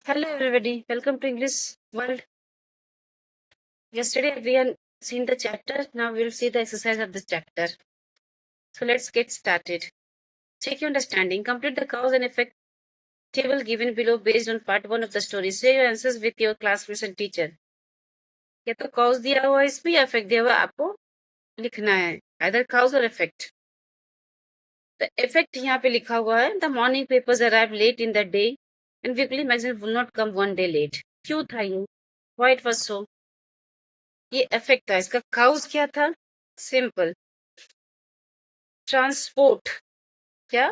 Hello everybody, welcome to English World. Yesterday we have seen the chapter, now we will see the exercise of this chapter. So let's get started. Check your understanding. Complete the cause and effect table given below based on part 1 of the story. Share your answers with your classmates and teacher. या तो cause दिया हुआ है इसमें या effect दिया हुआ है, आपको लिखना है either cause or effect. The effect यहाँ पे लिखा हुआ है the morning papers arrived late in the day and weekly magazine will not come one day late. क्यों था ये? Why it was so? ये इफेक्ट था. इसका काउज क्या था? सिंपल. ट्रांसपोर्ट. क्या?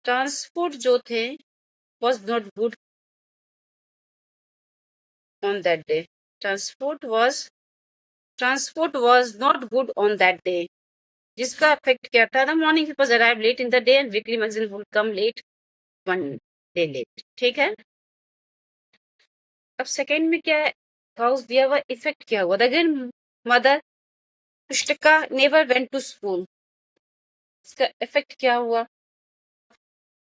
ट्रांसपोर्ट जो थे was not good on that day. Transport was not good on that day. जिसका इफेक्ट क्या था? The morning papers arrived late in the day and weekly magazine would come late one day late. ठीक है. अब second में क्या है? Cause दिया हुआ, इफेक्ट क्या हुआ? Again mother Pushtika never went to school. इसका इफेक्ट क्या हुआ?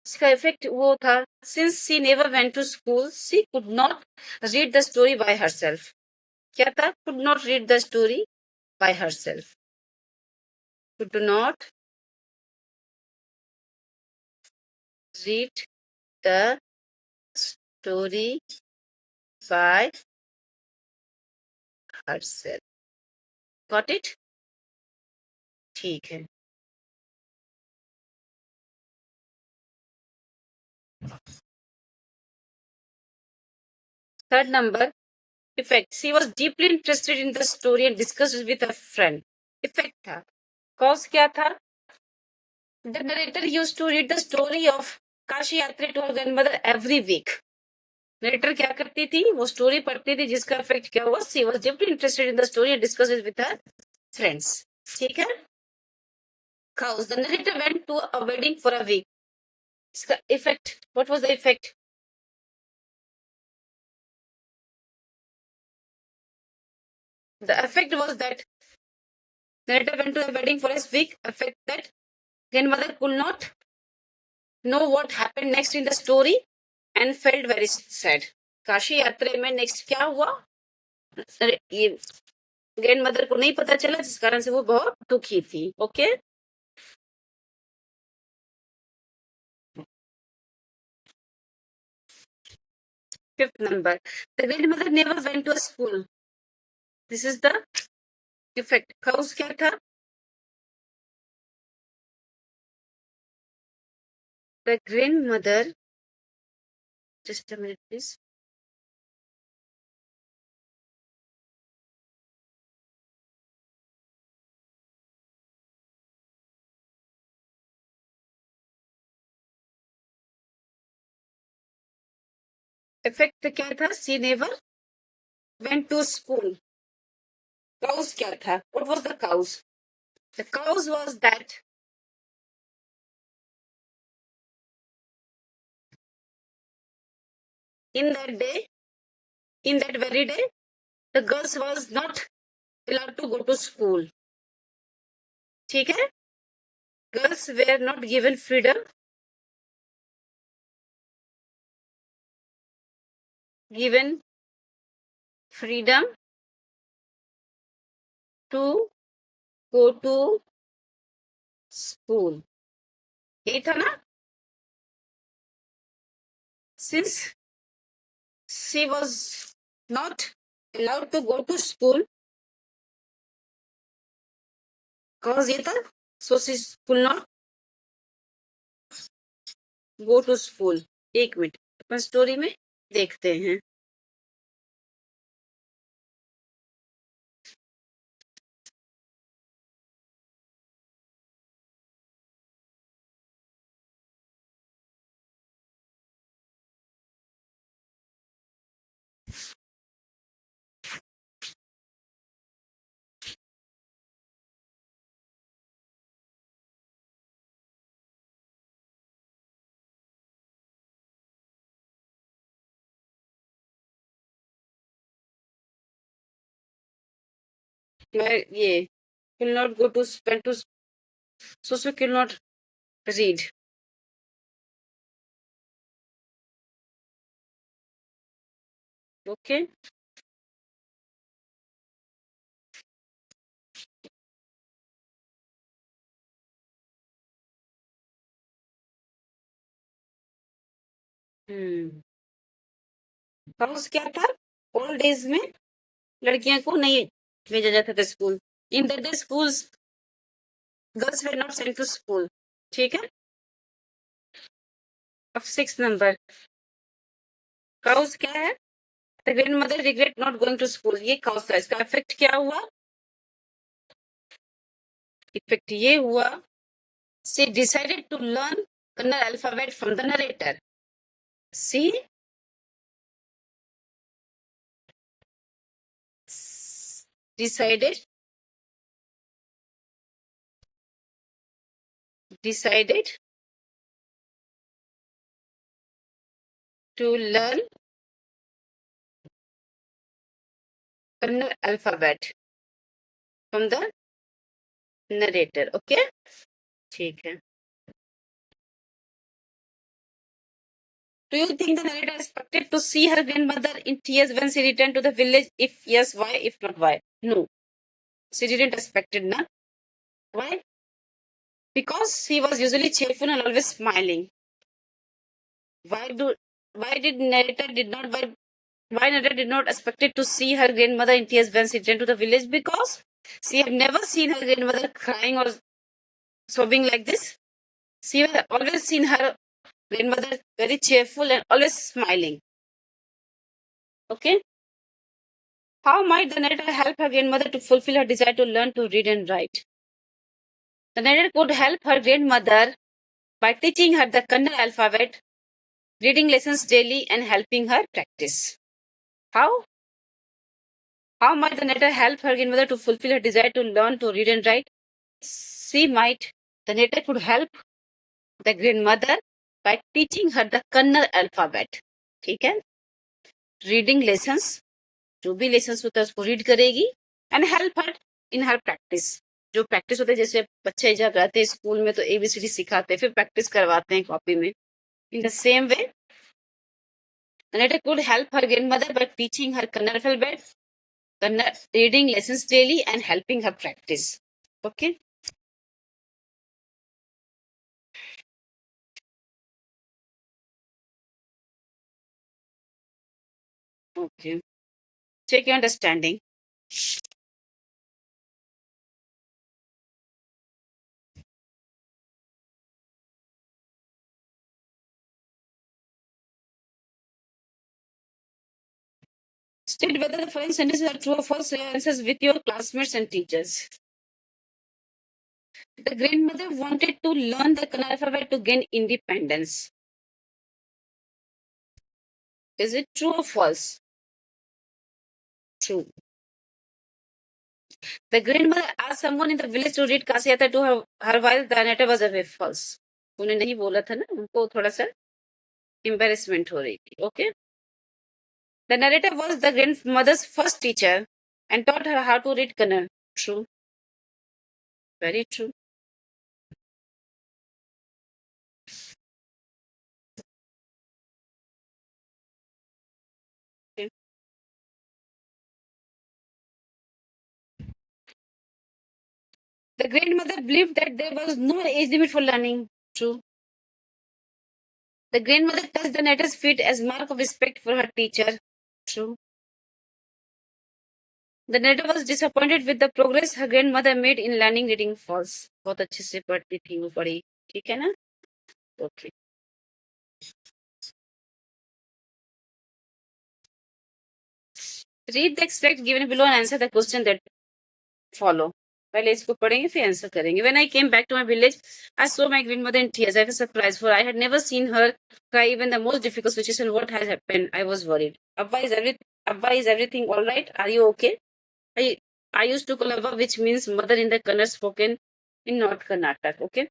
इसका इफेक्ट वो था since she never went to school she could not read the story by herself. क्या था? Could not read the story by herself. Could not read the story by herself. Got it? ठीक है. Third number effect. She was deeply interested in the story and discuss with a friend. Effect था. Cause क्या था? The narrator used to read the story of Kashi Yatra to her grandmother every week. Narrator क्या करती थी? वो story पढ़ती थी जिसका इफेक्ट क्या हुआ? She was deeply interested in the story and discuss it with her friends. ठीक है. Cause. The narrator went to a wedding for a week. इसका effect, what was the effect? The effect was that narrator went to a wedding for a week. Effect that grandmother could not know what happened next in the story and felt very sad. Kashi यात्रा में next क्या हुआ? ये grand mother को नहीं पता चला, जिस कारण से वो बहुत दुखी थी. Okay. Fifth number. The grandmother never went to a school. This is the effect. Cause क्या था? The grandmother. Just a minute, please. Effect क्या था? She never went to school. Cause क्या था? What was the cause? The cause was that in that very day, the girls was not allowed to go to school. ठीक है. Girls were not given freedom to go to school. यही था ना? Since she was not allowed to go to school, cause ये था, so she could not go to school. एक minute, अपन story में देखते हैं. मैं ये will not go to spend to so she could not read. Okay. Cows क्या था? ओल्ड एज में लड़कियां को नहीं भेजा जाता था school. In that day schools girls were not sent to school. ठीक है. अब 6 नंबर. काउस क्या है? The grandmother regret not going to school. ये काउस का इसका इफेक्ट क्या हुआ? इफेक्ट ये हुआ, she decided to learn Kannada alphabet from the narrator. She decided to learn Kannada alphabet from the narrator. Okay. ठीक है. Do you think the narrator expected to see her grandmother in tears when she returned to the village? If yes, why? If not, why? No, she didn't expect it. Na? Why? Because she was usually cheerful and always smiling. Why did narrator did not why narrator did not expected to see her grandmother in tears when she returned to the village? Because she had never seen her grandmother crying or sobbing like this. She had always seen her grandmother very cheerful and always smiling. Okay. How might the narrator help her grandmother to fulfill her desire to learn to read and write? The narrator could help her grandmother by teaching her the Kannada alphabet, reading lessons daily, and helping her practice. How? How might the narrator help her grandmother to fulfill her desire to learn to read and write? The narrator could help the grandmother by teaching her the Kannada alphabet. ठीक है. Reading lessons, जो भी lessons होता है उसको read करेगी, and help her in her practice. जो practice होते हैं, जैसे बच्चे जब रहते हैं स्कूल में तो ABCD सिखाते हैं, फिर प्रैक्टिस करवाते हैं कॉपी में. In the same way, the narrator could help her grandmother by teaching her Kannada alphabet, reading lessons daily, and helping her practice. Okay. Okay. Check your understanding. State whether the following sentences are true or false. Your answers with your classmates and teachers. The grandmother wanted to learn the Kannada alphabet to gain independence. Is it true or false? True. The grandmother asked someone in the village to read Kasiyata to her while the narrator was away. False. उन्होंने नहीं बोला था ना, उनको थोड़ा सा embarrassment हो रही थी. Okay. The narrator was the grandmother's first teacher and taught her how to read Kannada. True. Very true. Okay. The grandmother believed that there was no age limit for learning. True. The grandmother touched the narrator's feet as mark of respect for her teacher. True. The narrator was disappointed with the progress her grandmother made in learning reading. False. बहुत अच्छे से पढ़ती थी वो, पढ़ी. ठीक है ना? Okay. Read the extract given below and answer the question that follow. पहले इसको पढ़ेंगे फिर आंसर करेंगे. When I came back to my village, I saw my grandmother in tears. I was surprised, for I had never seen her cry even the most difficult situation. What has happened? I was worried. Abba, is everything all right? Are you okay? I used to call Abba, which means mother in the Kannada spoken in North Karnataka. Okay.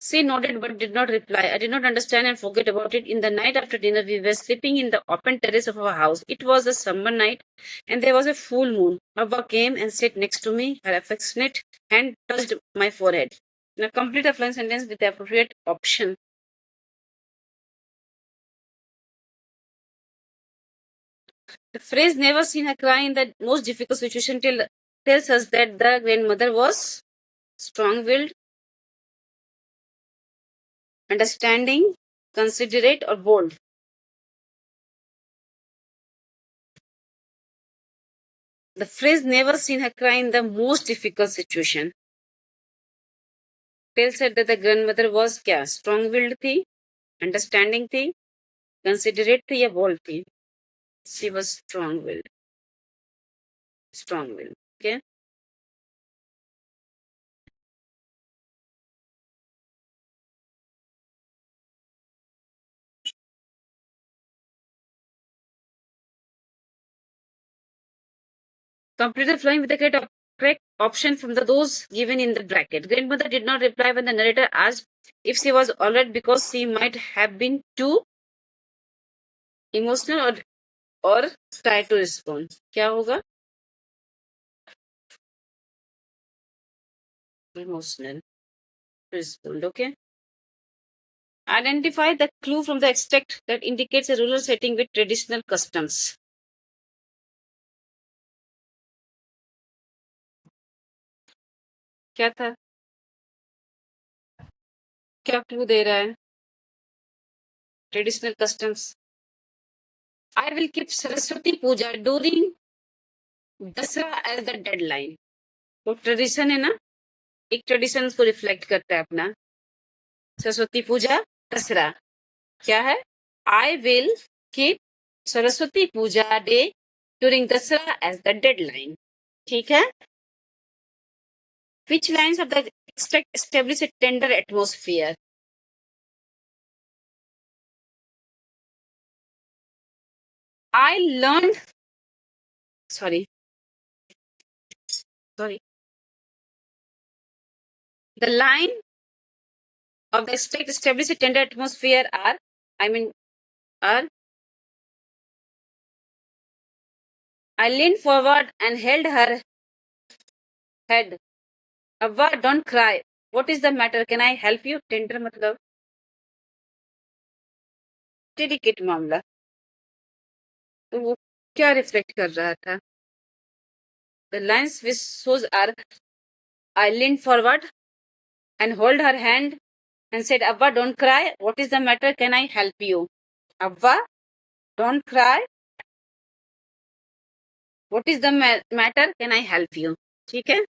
She nodded but did not reply. I did not understand and forget about it. In the night after dinner, we were sleeping in the open terrace of our house. It was a summer night and there was a full moon. Abba came and sat next to me. Her affectionate hand touched my forehead. Now complete a fluent sentence with the appropriate option. The phrase never seen her cry in the most difficult situation tells us that the grandmother was strong-willed, understanding, considerate, or bold. The phrase never seen her cry in the most difficult situation tells us that the grandmother was क्या strong-willed थी, understanding थी, considerate थी या bold थी. She was strong-willed. Strong-willed. Okay. Complete the following with the correct option from those given in the bracket. Grandmother did not reply when the narrator asked if she was alright because she might have been too emotional or try to respond. क्या होगा? Emotional. Respond. Okay. Identify the clue from the extract that indicates a rural setting with traditional customs. क्या था? क्या clue दे रहा है? Traditional customs. I will keep Saraswati Puja during Dasra as the deadline. वो tradition है ना, एक tradition को रिफ्लेक्ट करता है अपना. सरस्वती पूजा दसरा क्या है? I will keep Saraswati puja day during Dussehra as the deadline. ठीक है. Which lines of the extract establish a tender atmosphere? I learned. Sorry. The line of the extract establish a tender atmosphere are I leaned forward and held her head. Avva, don't cry. What is the matter? Can I help you? Tender मतलब dedicate मामला. तो वो क्या reflect कर रहा था? The lines which shows are I leaned forward and hold her hand and said, Avva, don't cry. What is the matter? Can I help you? Avva, don't cry. What is the matter? Can I help you? ठीक है.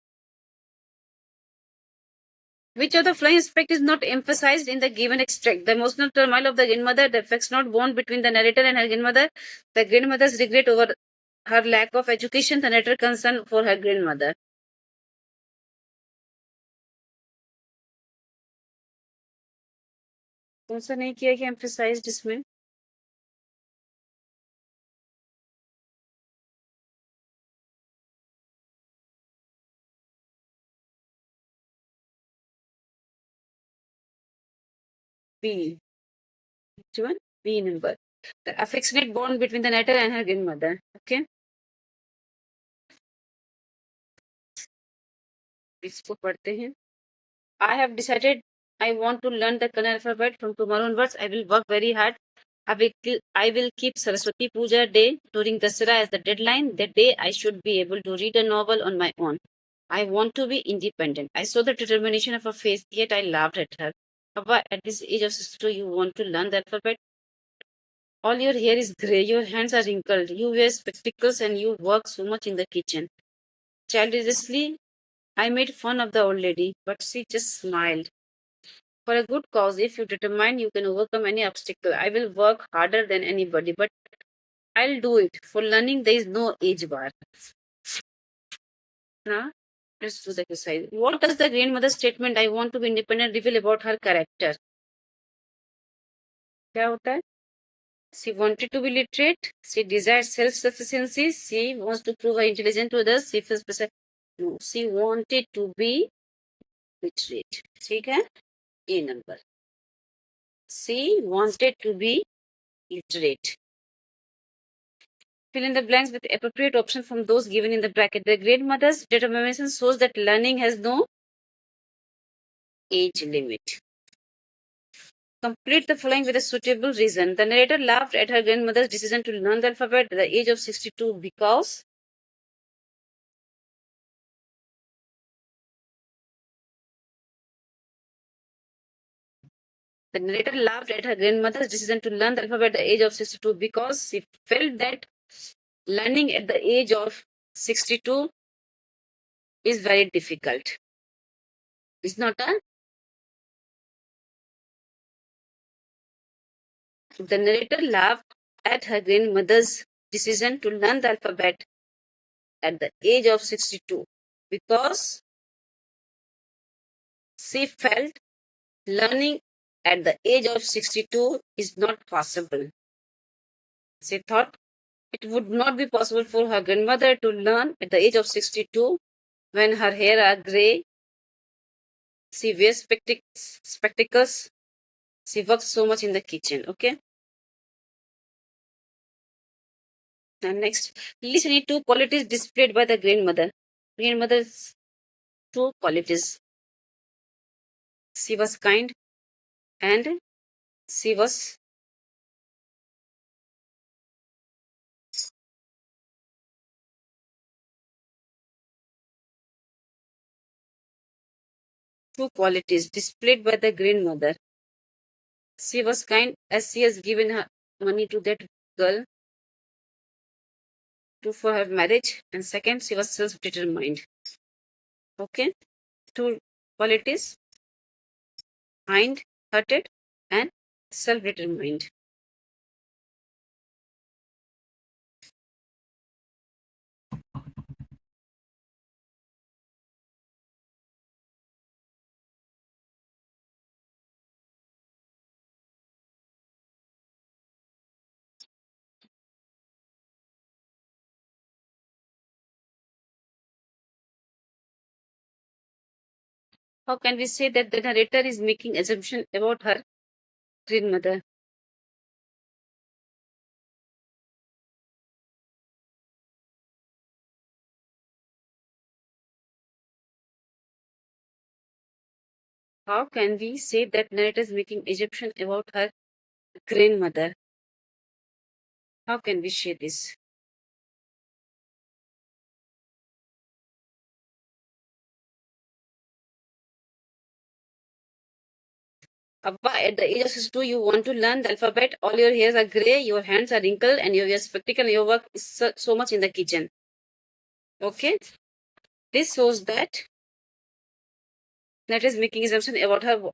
Which of the following aspect is not emphasized in the given extract? The emotional turmoil of the grandmother, the affectionate bond between the narrator and her grandmother, the grandmother's regret over her lack of education, the narrator concern for her grandmother. कौन सा नहीं किया कि emphasized इसमें? B. Which one? B number. The affectionate bond between the narrator and her grandmother. Okay. इसको पढ़ते हैं. I have decided I want to learn the Kannada alphabet from tomorrow onwards. I will work very hard. I will keep Saraswati Puja day during Dasara as the deadline. That day I should be able to read a novel on my own. I want to be independent. I saw the determination of her face, yet I laughed at her. Papa, at this age of 62, you want to learn the alphabet? All your hair is grey, your hands are wrinkled, you wear spectacles and you work so much in the kitchen. Childishly, I made fun of the old lady, but she just smiled. For a good cause, if you determine you can overcome any obstacle, I will work harder than anybody, but I'll do it. For learning, there is no age bar. Huh? Let's do the exercise. What does the grandmother's statement, I want to be independent, reveal about her character? क्या होता है? She wanted to be literate. She desired self-sufficiency. She wants to prove her intelligence to others. She feels no, she wanted to be literate. ठीक है? A number. She wanted to be literate. Fill in the blanks with appropriate option from those given in the bracket. The grandmother's determination shows that learning has no age limit. Complete the following with a suitable reason. The narrator laughed at her grandmother's decision to learn the alphabet at the age of 62 because the narrator laughed at her grandmother's decision to learn the alphabet at the age of 62 because she felt that learning at the age of 62 is very difficult. It's not a. The narrator laughed at her grandmother's decision to learn the alphabet at the age of 62 because she felt learning at the age of 62 is not possible. She thought it would not be possible for her grandmother to learn at the age of 62 when her hair are grey. She wears spectacles. She works so much in the kitchen. Okay. And next, list any two qualities displayed by the grandmother. Grandmother's two qualities. She was kind and she was two qualities displayed by the grandmother. She was kind as she has given her money to that girl for her marriage, and second, she was self-determined. Okay, two qualities: kind-hearted and self-determined. How can we say that the narrator is making assumption about her grandmother? How can we say that narrator is making assumption about her grandmother? How can we say this? Abba, at the age of 62, you want to learn the alphabet. All your hairs are grey, your hands are wrinkled, and you wear spectacles, and your work is so much in the kitchen. Okay, this shows that is making assumption about her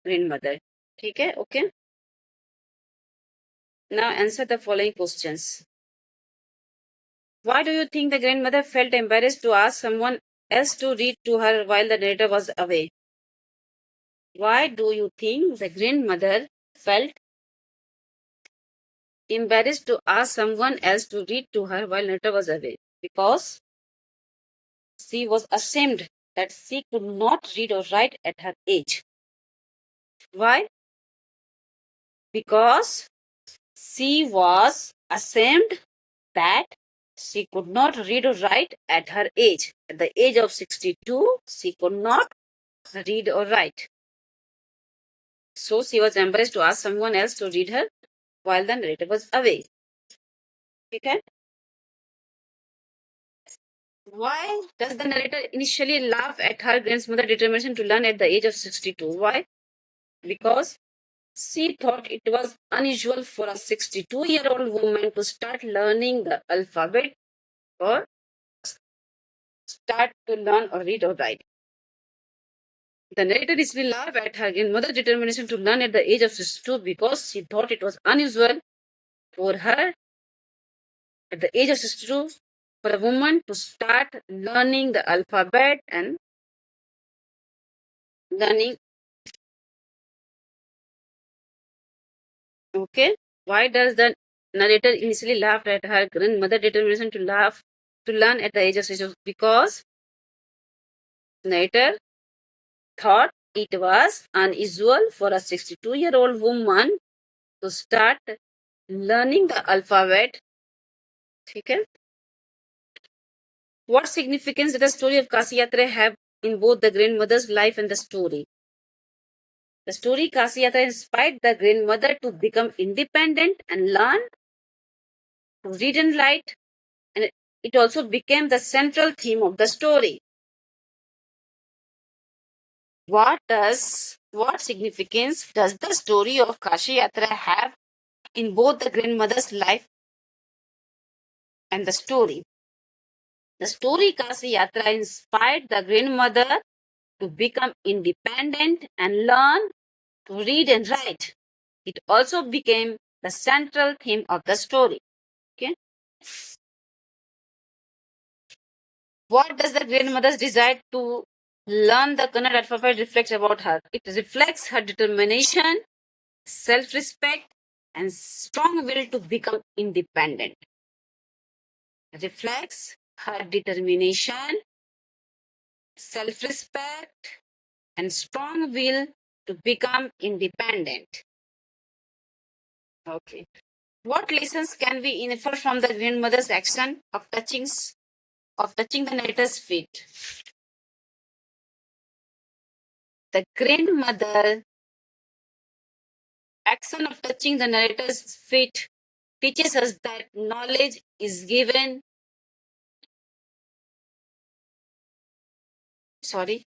grandmother. Okay, okay. Now answer the following questions. Why do you think the grandmother felt embarrassed to ask someone else to read to her while the narrator was away? Why do you think the grandmother felt embarrassed to ask someone else to read to her while narrator was away? Because she was ashamed that she could not read or write at her age. Why? Because she was ashamed that she could not read or write at her age. At the age of 62, she could not read or write. So she was embarrassed to ask someone else to read her while the narrator was away. Okay? Why does the narrator initially laugh at her grandmother's determination to learn at the age of 62? Why? Because she thought it was unusual for a 62-year-old woman to start learning the alphabet or start to learn or read or write. The narrator initially laughed at her grandmother's determination to learn at the age of 62 because she thought it was unusual for her at the age of 62 for a woman to start learning the alphabet and learning. Okay, why does the narrator initially laugh at her grandmother's determination to learn at the age of 62? Because narrator thought it was unusual for a 62-year-old woman to start learning the alphabet. Okay. What significance does the story of Kashi Yatra have in both the grandmother's life and the story? The story Kasi Yatra inspired the grandmother to become independent and learn to read and write, and it also became the central theme of the story. What significance does the story of Kashi Yatra have in both the grandmother's life and the story? The story Kasi Yatra inspired the grandmother to become independent and learn to read and write. It also became the central theme of the story. Okay. What does the grandmother's desire to learn the Kannada alphabet reflect about her? It reflects her determination, self-respect, and strong will to become independent. It reflects her determination, self-respect, and strong will to become independent. Okay. What lessons can we infer from the grandmother's action of touching the narrator's feet? The grandmother action of touching the narrator's feet teaches us that knowledge is given. Sorry.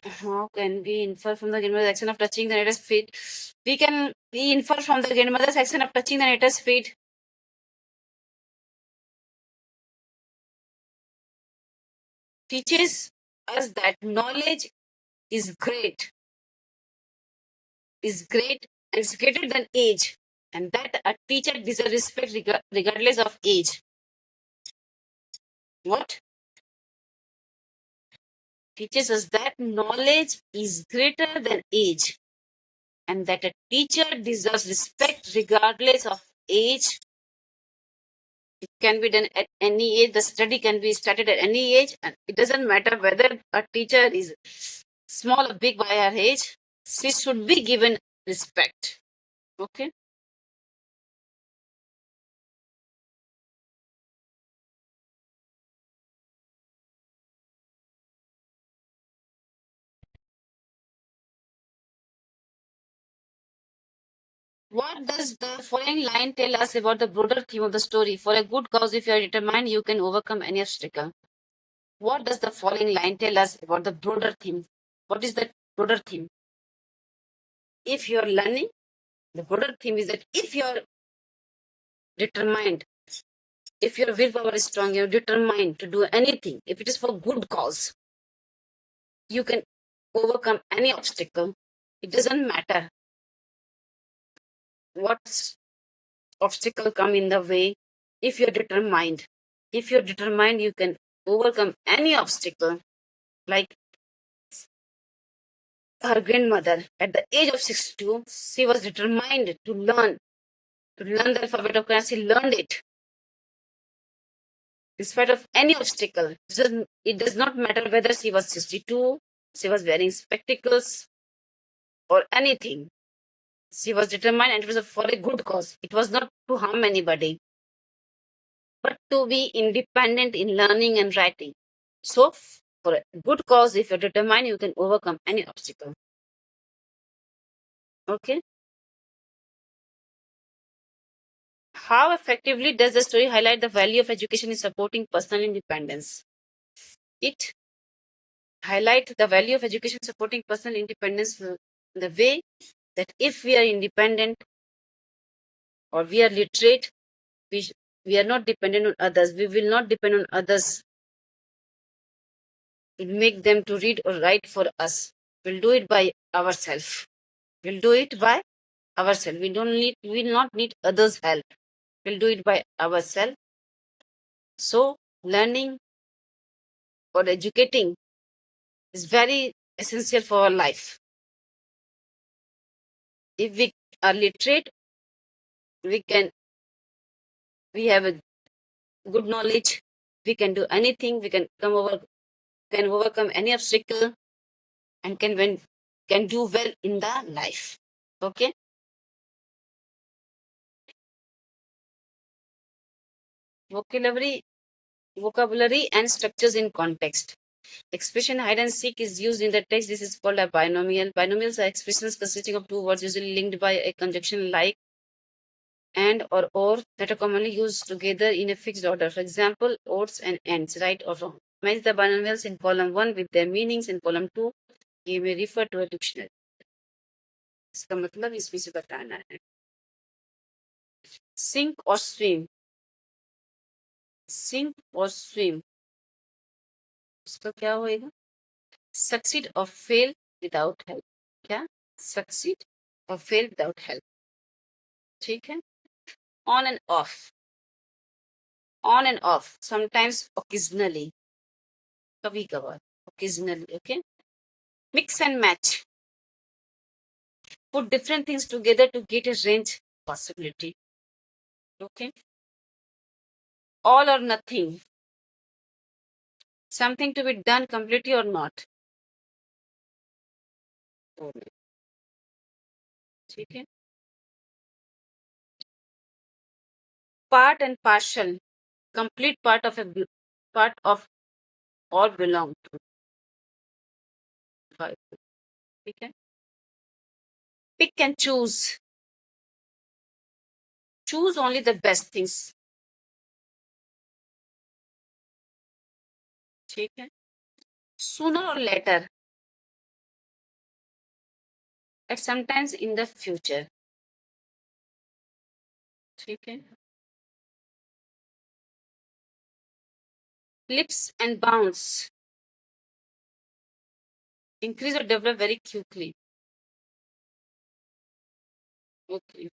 How can we infer from the grandmother's action of touching the narrator's feet? We infer from the grandmother's action of touching the narrator's feet. Teaches us that knowledge is great, and is greater than age, and that a teacher deserves respect regardless of age. What? Teaches us that knowledge is greater than age, and that a teacher deserves respect regardless of age. It can be done at any age. The study can be started at any age, and it doesn't matter whether a teacher is small or big by her age. She should be given respect. Okay. What does the following line tell us about the broader theme of the story? For a good cause, if you are determined, you can overcome any obstacle. What does the following line tell us about the broader theme? What is the broader theme? If you are learning, the broader theme is that if you are determined, if your willpower is strong, you're determined to do anything, if it is for good cause, you can overcome any obstacle. It doesn't matter what obstacle come in the way. If you're determined, you can overcome any obstacle. Like her grandmother, at the age of 62, she was determined to learn the alphabet of Kannada. She learned it in spite of any obstacle. It does not matter whether she was 62, she was wearing spectacles, or anything. She was determined, and it was for a good cause. It was not to harm anybody, but to be independent in learning and writing. So, for a good cause, if you're determined, you can overcome any obstacle. Okay. How effectively does the story highlight the value of education in supporting personal independence? It highlights the value of education supporting personal independence in the way that if we are independent or we are literate, we are not dependent on others. We will not depend on others to make them to read or write for us. We'll do it by ourselves. We will not need others' help. We'll do it by ourselves. So learning or educating is very essential for our life. If we are literate, we have a good knowledge, we can do anything, we can overcome any obstacle, and can do well in the life. Okay. Vocabulary and structures in context. Expression hide and seek is used in the text. This is called a binomial. Binomials are expressions consisting of two words usually linked by a conjunction like and or that are commonly used together in a fixed order. For example, oats and ends, right or wrong. Match the binomials in column 1 with their meanings in column 2. You may refer to a dictionary. इसका मतलब इसमें से बताना है. Sink or swim. Sink or swim. उसका क्या होएगा? Succeed or fail without help. क्या? Succeed or fail without help. ठीक है? On and off. On and off. Sometimes occasionally. कभी कभार. Occasionally. Okay? Mix and match. Put different things together to get a range possibility. Okay? All or nothing. Something to be done completely or not. ठीक है? Part and partial. Complete part of or belong to. ठीक है? Pick and choose. Choose only the best things. ठीक है? Sooner or later. At sometimes in the future. ठीक है? Lips and bounce. Increase or develop very quickly. Okay.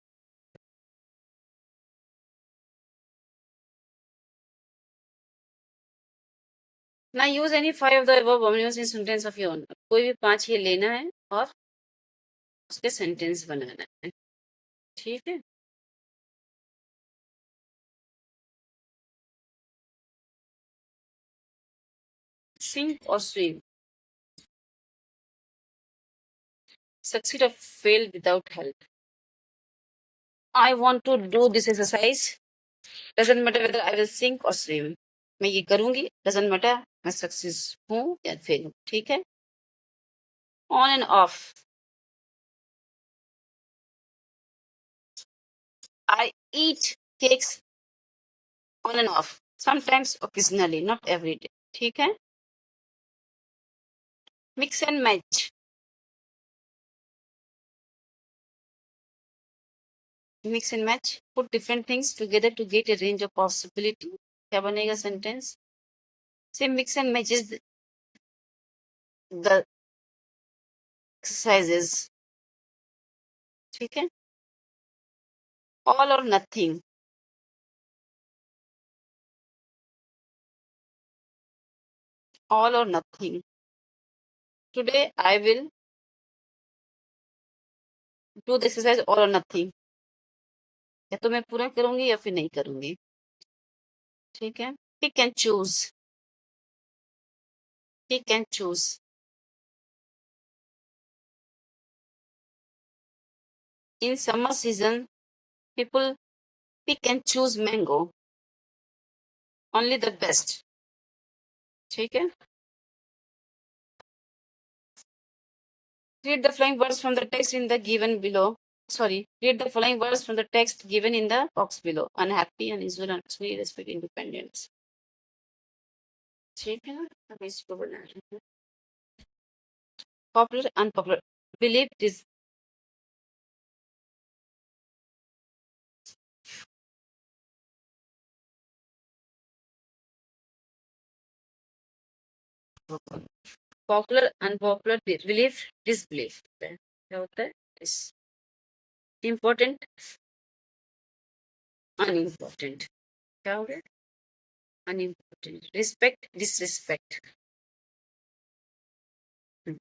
Now use any 5 of the above omnibus in sentence of your own. कोई भी 5 ये लेना है और उसके सेंटेंस बनाना है. ठीक है? Sink or swim. Succeed or fail without help. I want to do this exercise. Doesn't matter whether I will sink or swim. मैं ये करूंगी. Doesn't matter मैं सक्सेस हूँ या फेल हूँ. ठीक है? On and off. I eat cakes on and off. Sometimes occasionally, not every day. ठीक है? Mix and match. Mix and match. Put different things together to get a range of possibility. क्या बनेगा sentence? Say mix and match is the exercises. ठीक है? All or nothing. All or nothing. Today I will do the exercise all or nothing. या तो मैं पूरा करूंगी या फिर नहीं करूंगी. ठीक है? Pick and choose. Pick and choose. In summer season, people pick and choose mango. Only the best. ठीक है? Read the following words from the text in the given below. Sorry, read the following words from the text given in the box below. Unhappy, unusual, unsweet, respect, independence. ठीक है? अब इसको बना रहे हैं. Popular, unpopular. Believe this. Popular, unpopular, belief, disbelief. क्या होता है? This. Important, unimportant. क्या हो गया? Unimportant. Respect, disrespect.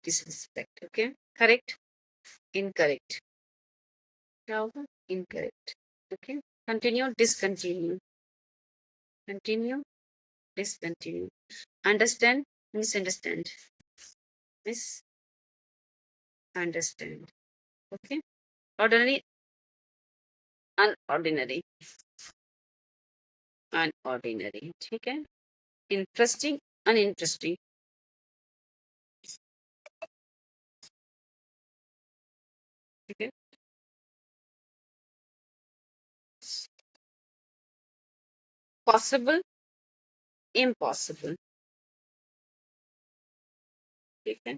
Disrespect. Okay. Correct, incorrect. क्या होगा? Incorrect. Okay. Continue, discontinue. Continue, discontinue. Understand, misunderstand. Misunderstand. Okay. Ordinary, unordinary. Unordinary. ठीक है? Interesting, uninteresting. ठीक है, पॉसिबल, इम्पॉसिबल, ठीक है।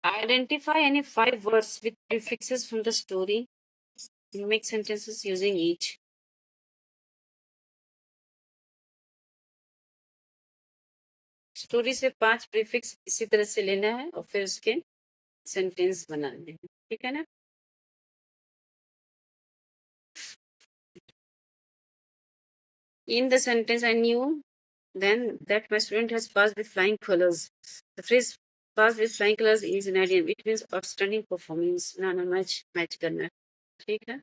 Identify any 5 words with prefixes from the story. Make sentences using each. Story से 5 prefix इसी तरह से लेना है और फिर उसके सेंटेंस बनाने हैं, ठीक है ना। In the sentence, I knew then that my student has passed with flying colors. The phrase passed with flying colors is an idiom. It means outstanding performance. ना मैच करना, ठीक है।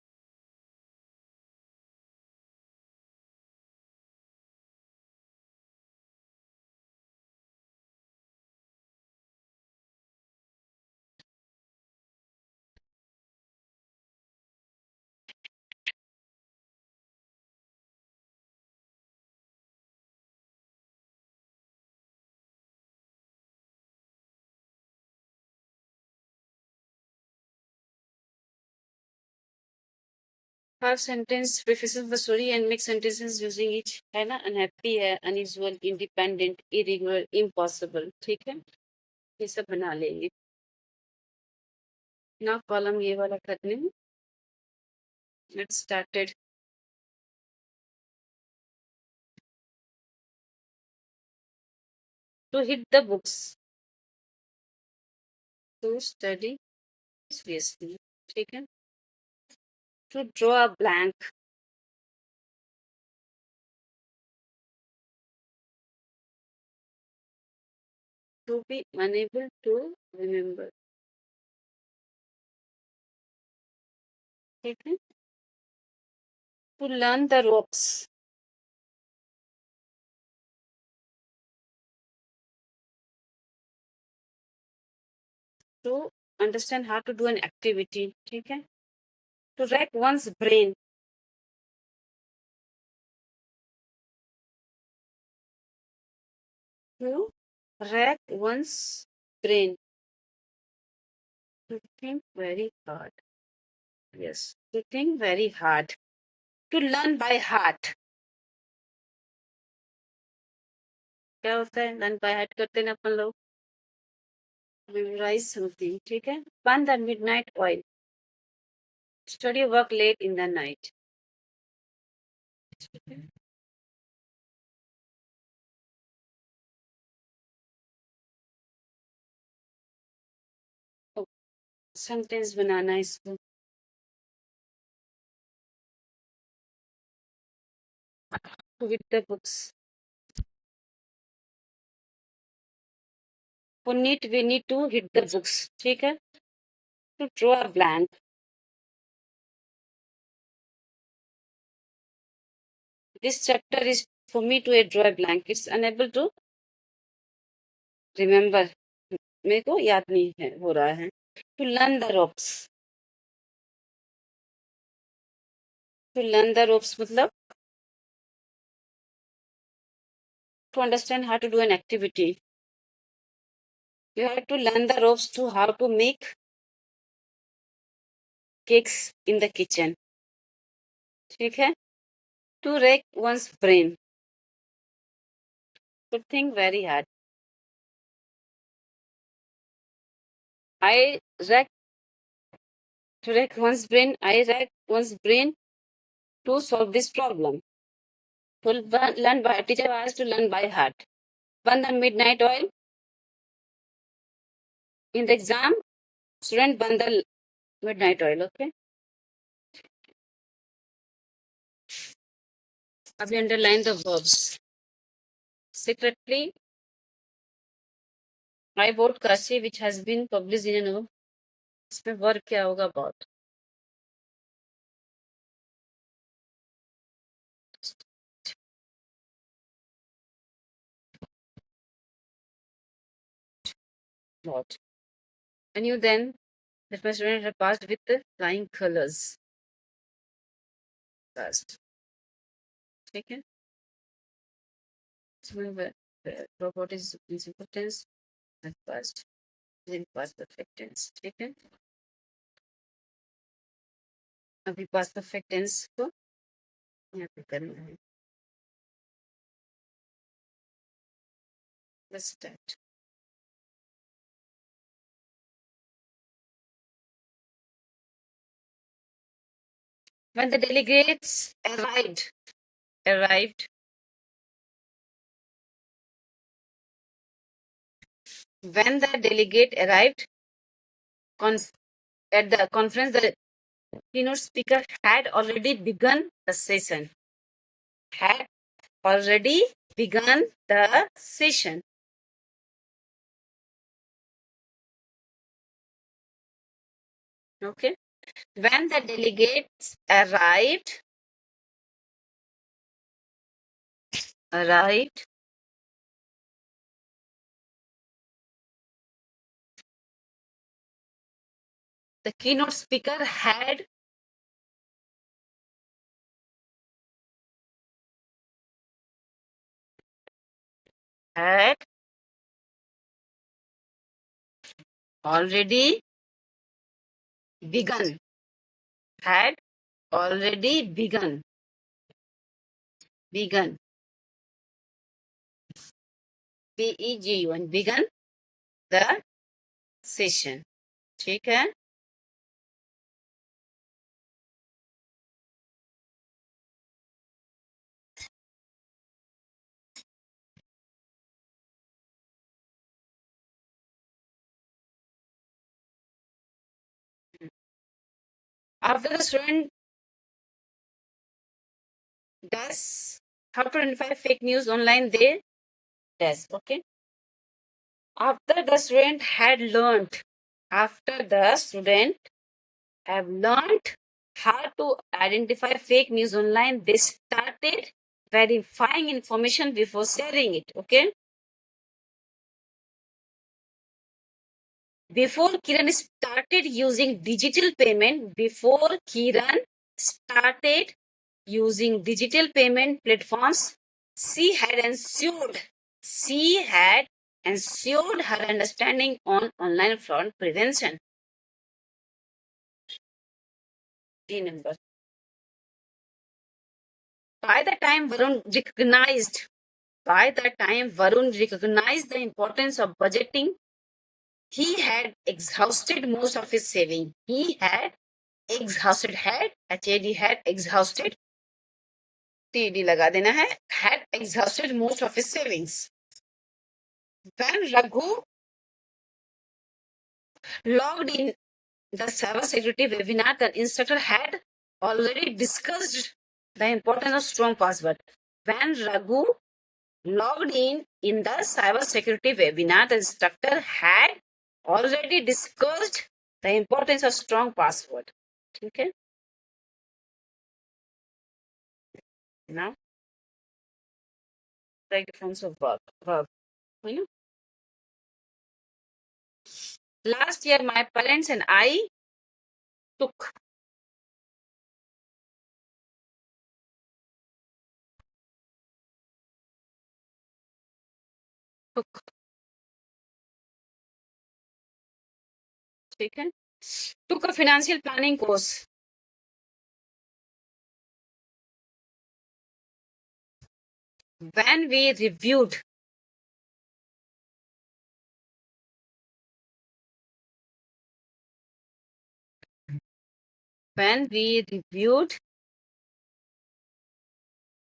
Have sentence prefaces the story and make sentences using each, है ना। Unhappy है, unusual, independent, irregular, impossible, ठीक है। ये सब बना लेंगे ना। कॉलम ये वाला करने में let's started. To hit the books, to study seriously, ठीक है। To draw a blank, to be unable to remember, ठीक है। To learn the ropes, to understand how to do an activity, ठीक है। To rack one's brain, to rack one's brain, to think very hard, yes, to think very hard. To learn by heart, क्या होता है learn by heart करते हैं ना अपन लोग, memorise something, ठीक है। Burn the midnight oil, study work late in the night, ठीक है। सेंटेंस बनाना है इसको। With the books, for need we need to hit the books, ठीक है। To draw a blank, this chapter is for me to draw a blank, it's unable to remember, मेरे को याद नहीं है हो रहा है। To learn the ropes, to learn the ropes मतलब to understand how to do an activity, you have to learn the ropes to how to make cakes in the kitchen, ठीक है। To rack one's brain, to think very hard, I rack to rack one's brain, I rack one's brain to solve this problem. To learn by teacher has to learn by heart. Burn the midnight oil. In the exam, student burn the midnight oil. Okay. अभी underline the verbs. Secretly, I bought Kashi, which has been published in a इसमें verb क्या होगा about. What? I knew then that my student had passed with the flying colors. First. ठीक है. इसमें Robot is in simple tense and past is in past perfect tense. ठीक है, अभी past perfect tense को यहाँ पे करना है. Let's start. When the delegates arrived, when the delegate arrived at the conference, the keynote speaker had already begun the session. Had already begun the session. Okay. When the delegates arrived, the keynote speaker had already begun. Had already begun. Begun. B-E-G-U-N. Begun the session. ठीक है. After the student does how to identify fake news online, they does. Okay. After the student have learned how to identify fake news online, they started verifying information before sharing it. Okay. Before Kiran started using digital payment platforms, she had ensured her understanding on online fraud prevention. D number. By the time Varun recognized the importance of budgeting, he had exhausted most of his saving. Had exhausted TD लगा देना है. Had exhausted most of his savings. When Raghu logged in the cybersecurity webinar, the instructor had already discussed the importance of strong password. When Raghu logged in the cybersecurity webinar, the instructor had already discussed the importance of strong password. Okay. Now, write the forms of verb. You know? Last year, my parents and I took a financial planning course. When we reviewed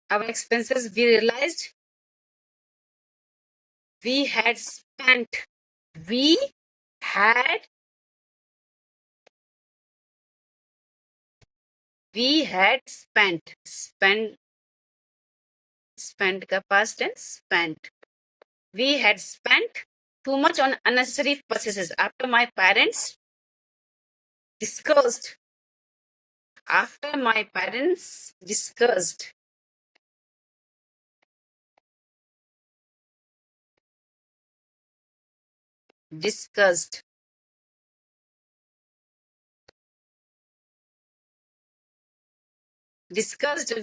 our expenses, we realized we had spent spent का past tense spent. We had spent too much on unnecessary purchases. After my parents discussed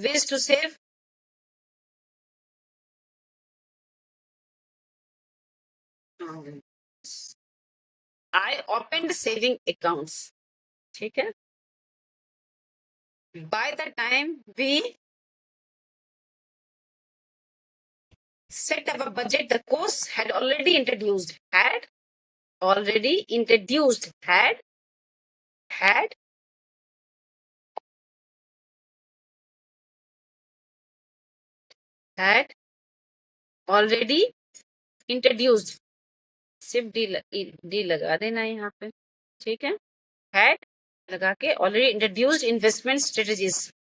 ways to save, I opened saving accounts. ठीक है. By the time we set up a budget, the course had already introduced. Had already introduced. Had already introduced. सिर्फ D लगा देना यहाँ पे. ठीक है. Had लगा के already introduced investment strategies.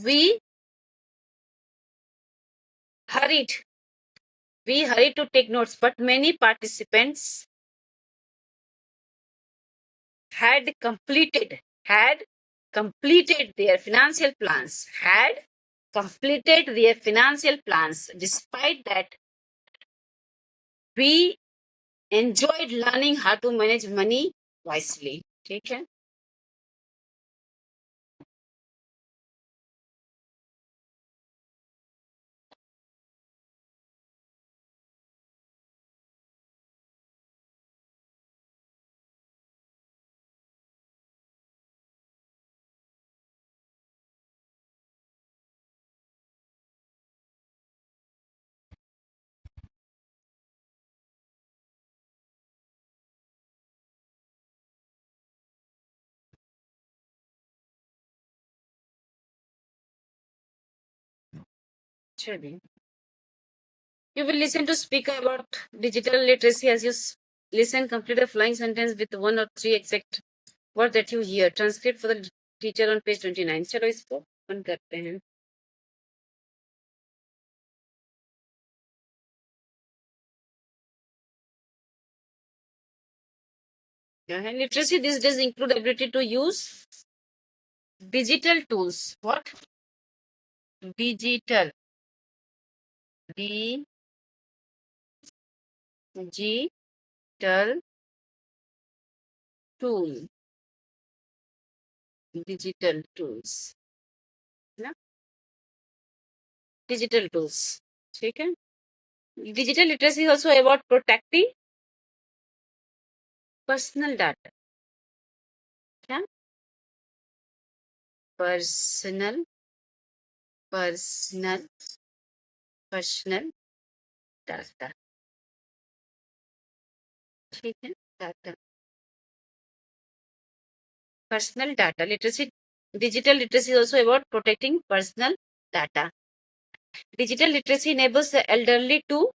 We hurried to take notes, but many participants had completed their financial plans. Despite that, we enjoyed learning how to manage money wisely. ठीक है. चलिए. You will listen to speaker about digital literacy. As you listen, complete a flying sentence with 1 or 3 exact words that you hear. Transcript for the teacher on page 29. चलो इसको बंद करते हैं. Literacy these days include ability to use digital tools. What? Digital. Digital tool. Digital tools. ना? Digital tools. ठीक है. Digital literacy is also about protecting personal data. क्या? Personal data. ठीक है. Data. Personal data. Digital literacy is also about protecting personal data. Digital literacy enables the elderly to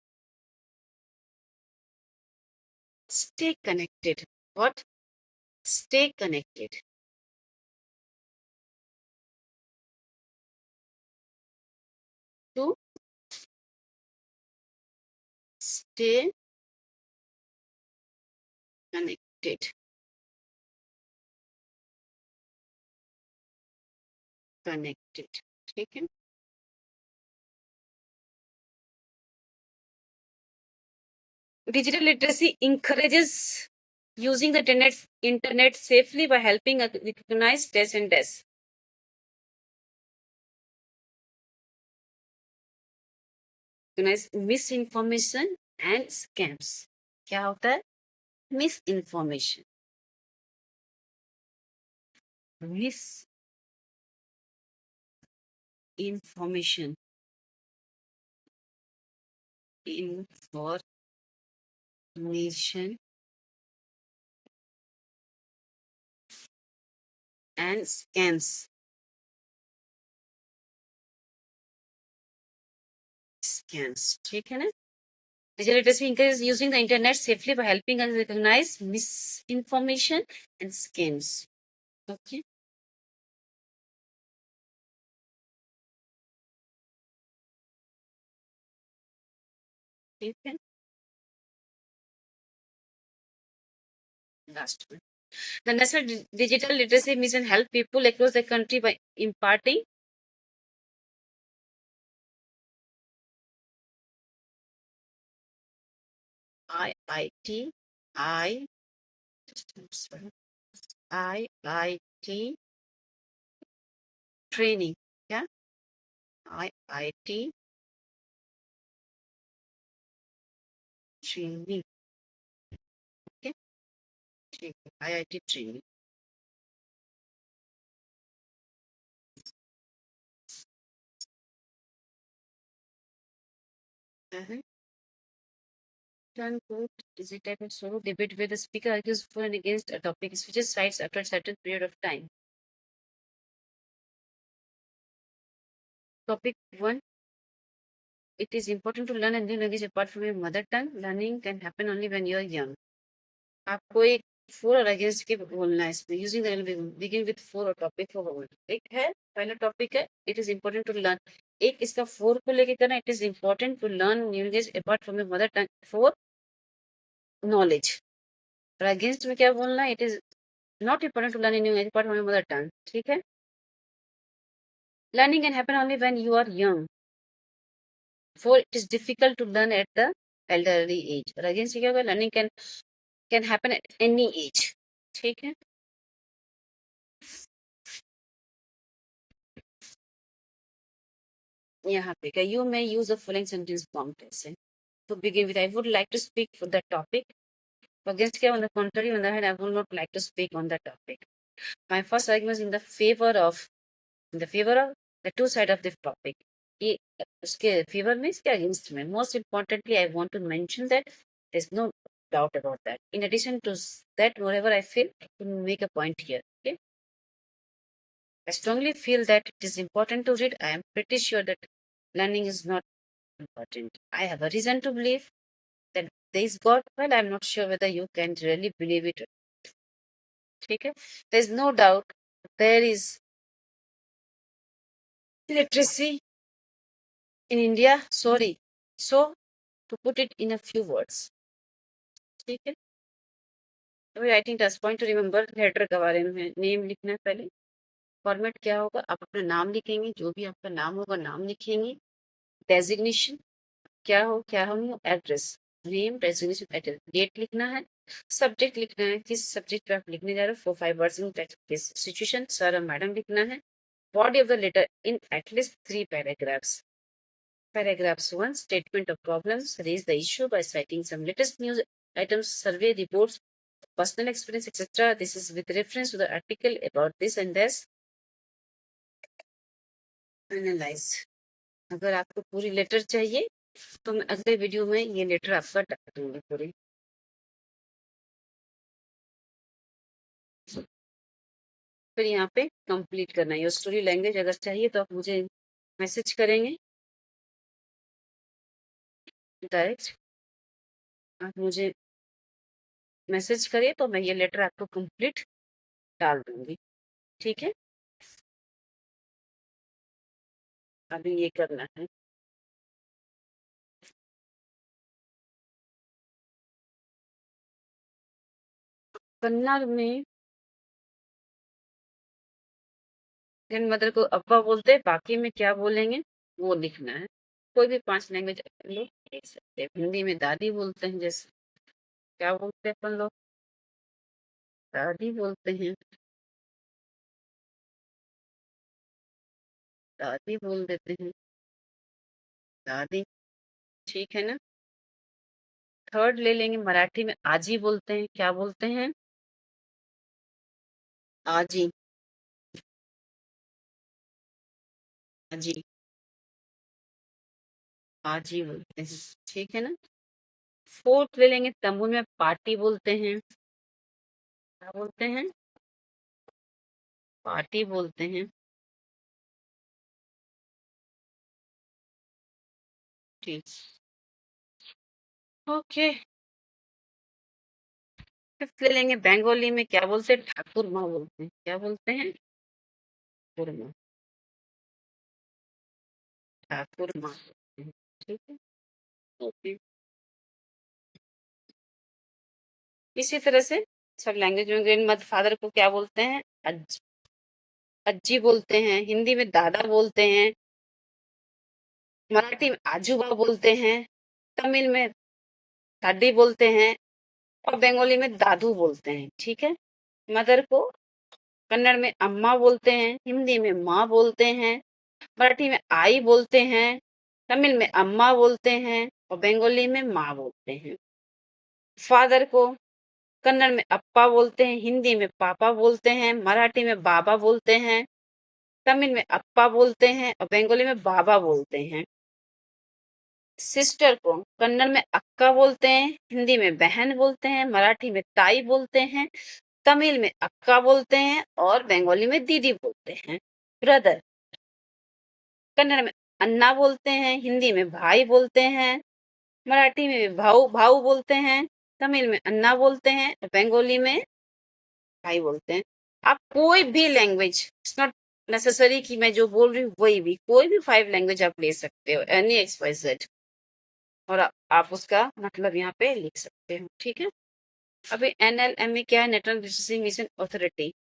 stay connected. What? Stay connected. To stay connected. ठीक है. Digital literacy encourages using the internet safely by helping recognize des and des. Recognize misinformation and scams. क्या होता है? Misinformation. Information and scams. ठीक है ना. Digital literacy encourages using the internet safely by helping us recognize misinformation and scams. Okay. ठीक है. Last one. The National Digital Literacy Mission help people across the country by imparting IIT training. Yeah. IIT training, okay, ठीक है, IIT training. Turn quote is a type of solo debate where the speaker argues for and against a topic, switches sides after a certain period of time. Topic 1. It is important to learn a new language apart from your mother tongue. Learning can happen only when you are young. आपको एक four और against के बोलना है इसमें, using begin with for और topic for word. एक है, पहला टॉपिक है it is important to learn. एक इसका फोर को लेके करना, it is important to learn new language apart from your mother tongue for knowledge. और अगेंस्ट में क्या बोलना है, it is not important to learn new language apart from your mother tongue. ठीक है, learning can happen only when you are young, for it is difficult to learn at the elderly age. और against क्या होगा, learning can happen at any age. ठीक है, यहाँ पे क्या, you may use the following sentence form ऐसे। To begin with, I would like to speak for the topic. Against क्या, on the contrary, on the hand, I would not like to speak on the topic. My first argument is in the favor of the two side of the topic. ये उसके favor में, इसके against में। Most importantly, I want to mention that there's no doubt about that. In addition to that, whatever I feel, to make a point here. Okay, I strongly feel that it is important to read. I am pretty sure that learning is not important. I have a reason to believe that there is God. Well, I'm not sure whether you can really believe it. Okay, there is no doubt there is literacy in India. Sorry, so to put it in a few words. ठीक है, writing touch point to remember letter के बारे में, name लिखना है पहले। Format क्या होगा, आप अपना नाम लिखेंगे, जो भी आपका नाम होगा नाम लिखेंगे। डेजिग्नेशन क्या हो, address, name, designation, address, date लिखना है। सब्जेक्ट लिखना है, किस सब्जेक्ट पे आप लिखने जा रहे हो, 4-5 वर्ड्स इन सिचुएशन, सर और मैडम लिखना है। Body of the letter in at least 3 paragraphs. Paragraphs 1, statement of problems, raise the issue by citing some latest news items, survey reports, personal experience, etc. This is with reference to the article about this and this. Analyze. अगर आपको पूरी letter चाहिए तो मैं अगले video में ये letter आपका डाल दूंगी पूरी। फिर यहाँ पे कंप्लीट करना है। योर स्टोरी लैंग्वेज अगर चाहिए तो आप मुझे मैसेज करेंगे डायरेक्ट, आप मुझे मैसेज करिए तो मैं ये लेटर आपको कंप्लीट डाल दूंगी। ठीक है, अभी ये करना है। कन्नड़ में ग्रैंड मदर को अब्बा बोलते हैं, बाकी में क्या बोलेंगे वो लिखना है। कोई भी 5 लैंग्वेज लोग लिख सकते हैं। हिंदी में दादी बोलते हैं, जैसे क्या बोलते हैं अपन लोग, दादी बोलते हैं, दादी बोल देते हैं, दादी। ठीक है ना, थर्ड ले लेंगे, मराठी में आजी बोलते हैं, क्या बोलते हैं, आजी, आजी, आजी बोलते हैं। ठीक है ना, फोर्थ ले लेंगे, तमिल में पार्टी बोलते हैं, क्या बोलते हैं, पार्टी बोलते हैं। ठीक, ओके। फिफ्थ ले लेंगे, बंगाली में क्या बोलते हैं, ठाकुर माँ बोलते हैं, क्या बोलते हैं, ठाकुर माँ, ठाकुर माँ बोलते हैं। ठीक है, ओके। इसी तरह से सब लैंग्वेज में ग्रैंड मदर फादर को क्या बोलते हैं, अज्जी बोलते हैं, हिंदी में दादा बोलते हैं, मराठी में आजूबा बोलते हैं, तमिल में दादी बोलते हैं और बंगाली में दादू बोलते हैं। ठीक है, मदर को कन्नड़ में अम्मा बोलते हैं, हिंदी में माँ बोलते हैं, मराठी में आई बोलते हैं, तमिल में अम्मा बोलते हैं और बंगाली में माँ बोलते हैं। फादर को कन्नड़ में अप्पा बोलते हैं, हिंदी में पापा बोलते हैं, मराठी में बाबा बोलते हैं, तमिल में अप्पा बोलते हैं और बंगाली में बाबा बोलते हैं। सिस्टर को कन्नड़ में अक्का बोलते हैं, हिंदी में बहन बोलते हैं, मराठी में ताई बोलते हैं, तमिल में अक्का बोलते हैं और बंगाली में दीदी बोलते हैं। ब्रदर कन्नड़ में अन्ना बोलते हैं, हिंदी में भाई बोलते हैं, मराठी में भाऊ भाऊ बोलते हैं, तमिल में अन्ना बोलते हैं और बंगाली में भाई बोलते हैं। आप कोई भी लैंग्वेज, इट्स नॉट नेसेसरी कि मैं जो बोल रही हूँ वही भी, कोई भी 5 लैंग्वेज आप ले सकते हो, एनी XYZ, और आप उसका मतलब यहाँ पे लिख सकते हो। ठीक है, अभी NLMA क्या है? National literacy mission authority.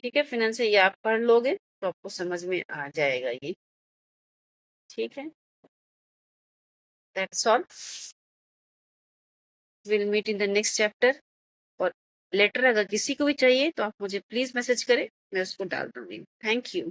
ठीक है, फिनेंस ये आप पढ़ लोगे तो आपको समझ में आ जाएगा ये। ठीक है, that's all, will meet in the next chapter. और लेटर अगर किसी को भी चाहिए तो आप मुझे प्लीज मैसेज करें, मैं उसको डाल दूंगी। Thank you.